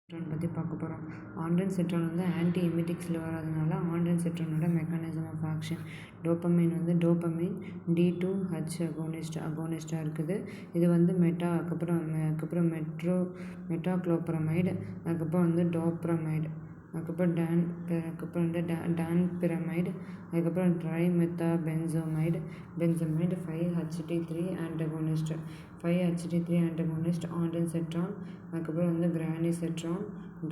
செட்ரான் பற்றி பார்க்க போகிறோம். ஆண்ட்ரன் செட்ரான் வந்து ஆன்டி எமிட்டிக்ஸில் வர்றதுனால ஆண்ட்ரன் செட்ரானோட மெக்கானிசம் ஆஃப் ஆக்ஷன். டோப்பமைன் வந்து டோப்பமைன் D2H அகோனிஸ்டாக இருக்குது. இது வந்து அதுக்கப்புறம் மெட்டாக்ளோப்ரமைடு, அதுக்கப்புறம் வந்து டோப்ரமைடு, அதுக்கப்புறம் டான்பிரமைடு, அதுக்கப்புறம் ட்ரைமெத்தாபென்சமைடு 5-HT3 ஆன்டகோனிஸ்ட். 5-HT3 ஆன்டகோனிஸ்ட் ஆண்ட்ரன் செட்ரான், அதுக்கப்புறம் வந்து கிரானிசெட்ரான்,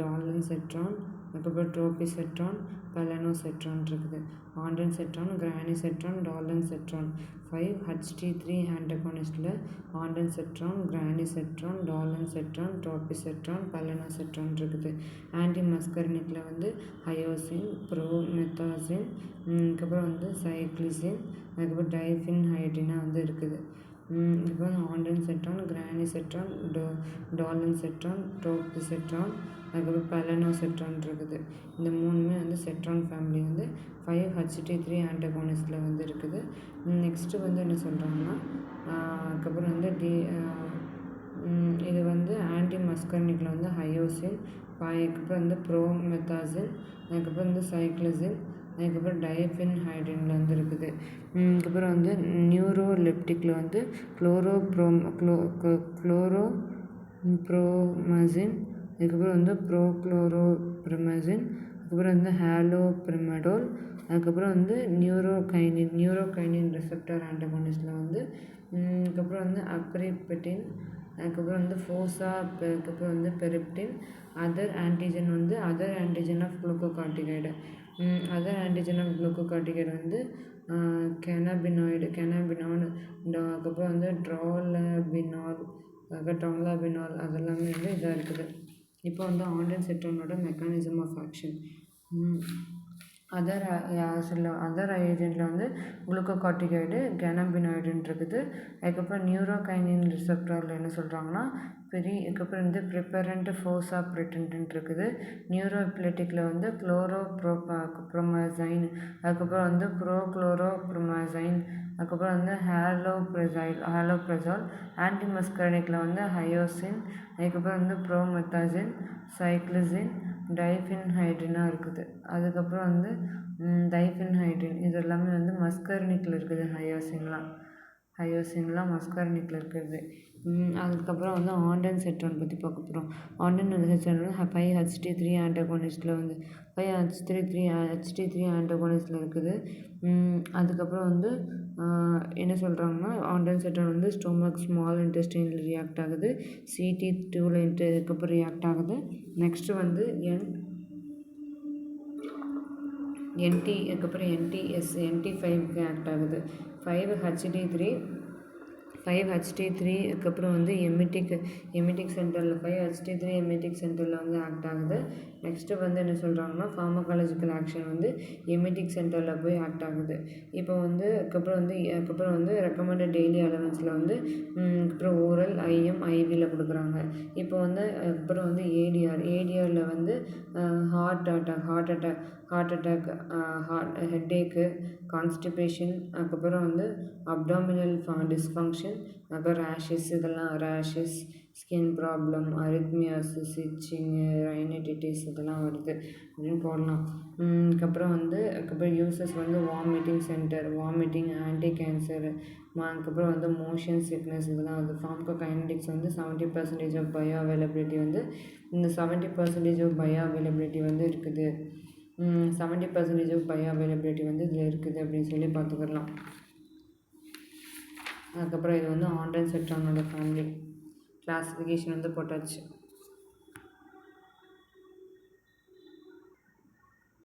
டாலன்செட்ரான், அதுக்கப்புறம் ட்ரோபிசெட்ரான், பெலனோசெட்ரான் இருக்குது. ஆண்ட்ரன் செட்ரான், கிரானிசெட்ரான், டாலன்செட்ரான். 5-HT3 ஆன்டகோனிஸ்டில் ஆண்ட்ரன் செட்ரான், கிரானிசெட்ரான், டாலன்செட்ரான், ட்ரோபிசெட்ரான், பெலனோசெட்ரான் இருக்குது. ஆன்டி மஸ்கர்னிக்கில் வந்து ஹயோசின், ப்ரோமெத்தாசின், அதுக்கப்புறம் வந்து சைக்ளிசின், அதுக்கப்புறம் டைஃபின்ஹைட்ரினா வந்து இருக்குது. இப்போ ஆண்ட்ரன் செட்ரான், கிரானிசெட்ரான், டாலன்செட்ரான், ட்ரோபிசெட்ரான், அதுக்கப்புறம் பெலனோசெட்ரான் இருக்குது. இந்த மூணுமே வந்து செட்ரான் ஃபேமிலி வந்து 5-HT3 ஆன்டகோனிஸ்டில் வந்து இருக்குது. நெக்ஸ்ட்டு வந்து என்ன சொல்கிறாங்கன்னா, அதுக்கப்புறம் வந்து இது வந்து ஆன்டி மஸ்கர்னிக்கில் வந்து ஹயோசின், அதுக்கப்புறம் வந்து ப்ரோமெத்தாசின், அதுக்கப்புறம் வந்து சைக்ளிசின், அதுக்கப்புறம் டைஃபின்ஹைட்ரினில் வந்து இருக்குது. அதுக்கப்புறம் வந்து நியூரோலெப்டிக்கில் வந்து குளோரோப்ரோமசின், அதுக்கப்புறம் வந்து ப்ரோக்ளோரோப்ரமசின், அதுக்கப்புறம் வந்து ஹாலோபிரிமடோல், அதுக்கப்புறம் வந்து நியூரோகைனின் ரிசெப்டார் ஆன்டகோனிஸ்டில் வந்து அதுக்கப்புறம் வந்து அப்ரிபெட்டின், அதுக்கப்புறம் வந்து அதுக்கப்புறம் வந்து பெரிப்டின். Other antigen of glucocorticoid. Other antigen of glucocorticoid வந்து கெனாபினாய்டு, அதுக்கப்புறம் வந்து ட்ரோலபினால் அதெல்லாமே வந்து இதாக இருக்குது. இப்போ வந்து ஆண்ட்ரன் செட்ரானோட மெக்கானிசம் ஆஃப் ஆக்ஷன். அதர் ஏஜென்ட்டில் வந்து குளுக்கோகார்டிகாய்டு, கெனாபினாய்டுன்னு இருக்குது. அதுக்கப்புறம் நியூரோகைனின் ரிசெப்டாரில் என்ன சொல்கிறாங்கன்னா அதுக்கப்புறம் வந்து ப்ரிப்பரண்ட் ஃபோசாப்ரிட்டன்ட் இருக்குது. நியூரோஎபிலெட்டிக்கில் வந்து குளோரோப்ரோமசைன், அதுக்கப்புறம் வந்து ப்ரோக்ளோரோப்ரோமசைன், அதுக்கப்புறம் வந்து ஹாலோப்ரசால். ஆன்டிமஸ்கர்னிக்கில் வந்து ஹயோசின், அதுக்கப்புறம் வந்து ப்ரோமெத்தாசின், சைக்ளிசின், டைஃபின்ஹைட்ரினா இருக்குது. அதுக்கப்புறம் வந்து டைஃபின்ஹைட்ரின் இது எல்லாமே வந்து மஸ்கர்னிக்கில் இருக்குது. ஹயோசின்லாம் மஸ்கர்னிக்கில் இருக்குது. அதுக்கப்புறம் வந்து ஆண்ட்ரன் செட்ரான் பற்றி பார்க்க போகிறோம். ஆண்ட்ரன் செட்ரான் வந்து 5-HT3 ஆன்டகோனிஸ்டில் வந்து 5-HT3 ஆன்டகோனிஸ்டில் இருக்குது. அதுக்கப்புறம் வந்து என்ன சொல்கிறாங்கன்னா ஆண்ட்ரன் செட்ரான் வந்து ஸ்டொமக், ஸ்மால் இன்டெஸ்டைனில் ரியாக்ட் ஆகுது. CT2ல் இதுக்கப்புறம் ரியாக்ட் ஆகுது. நெக்ஸ்ட்டு வந்து அதுக்கப்புறம் NT5க்கு ஆக்ட் ஆகுது. 5-HT3 அதுக்கப்புறம் வந்து எமிட்டிக் சென்டரில் 5-HT3 எமிட்டிக் சென்டரில் வந்து ஆக்ட் ஆகுது. நெக்ஸ்ட்டு வந்து என்ன சொல்கிறாங்கன்னா ஃபார்மகாலஜிக்கல் ஆக்ஷன் வந்து எமிட்டிக் சென்டரில் போய் ஆக்ட் ஆகுது. இப்போ வந்து அதுக்கப்புறம் வந்து ரெக்கமெண்டட் டெய்லி அலவன்ஸில் வந்து அப்புறம் ஓரல், IM, IVயில் கொடுக்குறாங்க. இப்போ வந்து அப்புறம் வந்து ஏடிஆரில் வந்து ஹார்ட் அட்டாக், ஹெட்டேக்கு, கான்ஸ்டிபேஷன், அதுக்கப்புறம் வந்து அப்டாமினல் டிஸ்ஃபங்க்ஷன், அப்புறம் rashes, skin problem, arrhythmias, itching, rhinitis இதெல்லாம் வருது அப்படின்னு போடலாம். அதுக்கப்புறம் யூசஸ் வந்து வாமிட்டிங், ஆன்டி கேன்சர், அதுக்கப்புறம் வந்து மோஷன் சிக்னஸ் இதெல்லாம் வந்து ஃபார்மகோகைனடிக்ஸ் வந்து 70% ஆஃப் பயோ அவைலபிலிட்டி வந்து இந்த 70% ஆஃப் பயோ அவைலபிலிட்டி வந்து இருக்குது. 70% ஆஃப் பயோ அவைலபிலிட்டி வந்து இதில் இருக்குது அப்படின்னு சொல்லி பார்த்துக்கலாம். அதுக்கப்புறம் இது வந்து ஆண்ட்ரன் செட்ரானோட ஃபேமிலி கிளாஸிஃபிகேஷன் வந்து போட்டாச்சு.